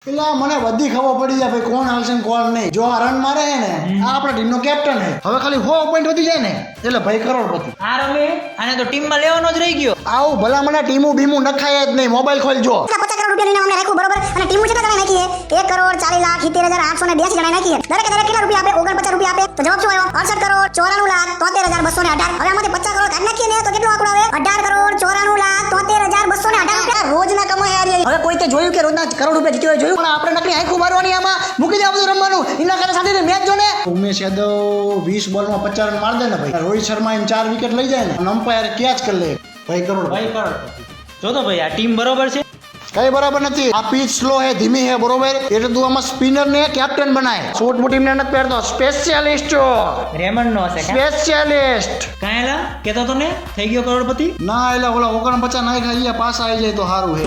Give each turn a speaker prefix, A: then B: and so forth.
A: એટલે મને બધી ખબર પડી જાય ભાઈ કોણ હાલશે ને કોણ નહીં. જો આ રન મારે છે ને આ આપણા ટીમનો કેપ્ટન છે. હવે ખાલી 100 પોઈન્ટ વધી જાય ને એટલે ભાઈ કરોડપતિ.
B: આ રમે આને તો ટીમમાં લેવાનો જ રહી ગયો.
A: આવું ભલા મને ટીમું બીમું નખાય જ નહીં. મોબાઈલ ખોલજો.
C: 50 કરોડ રૂપિયા લઈને અમને રાખ્યું બરોબર અને ટીમું કેટલા જણા નાખી છે 1 કરોડ 40 લાખ 70,882 જણા નાખી છે. દરેક કેટલા રૂપિયા આપે 49 રૂપિયા આપે તો જવાબ શું આવ્યો 68 કરોડ 94 લાખ 73,218. હવે આમાંથી 50 કરોડ કાઢી નાખીએ ને તો કેટલો આંકડો આવે 18 કરોડ 94 લાખ 73,218 રૂપિયા રોજના કમાય યાર. હવે કોઈ તે જોયું કે રોજના કરોડ રૂપિયા જીત્યો હોય જોયું? પણ આપણે નકરી આંખો મારવાની આમાં મૂકી દે બધું રમવાનું. એના કરતા સાથે મેચ જો ને. ઉમેશ યાદવ 20 બોલમાં 50 રન માર દે ને ભાઈ. રોહિત શર્મા એમ 4 વિકેટ લઈ જાય ને અમ્પાયર કેચ કરી લે ભાઈ કરોડ.
B: ભાઈ કરોડપતિ. જો તો ભાઈ આ ટીમ બરોબર છે.
A: કઈ બરાબર નથી. આ પીચ સ્લો હે ધીમી હે બરોબર એટલે તું આમાં સ્પિનર ને કેપ્ટન બનાય. શોર્ટ મોટી ને નથી પહેરતો સ્પેશિયાલિસ્ટ
B: રેમન્ડ નો હશે
A: સ્પેશિયાલિસ્ટ.
B: કાંઈલા કેતો તો ને થઈ ગયો કરોડપતિ.
A: ના એટલે ઓલા 49 નાખ્યા પાસ આવી જાય તો સારું હે.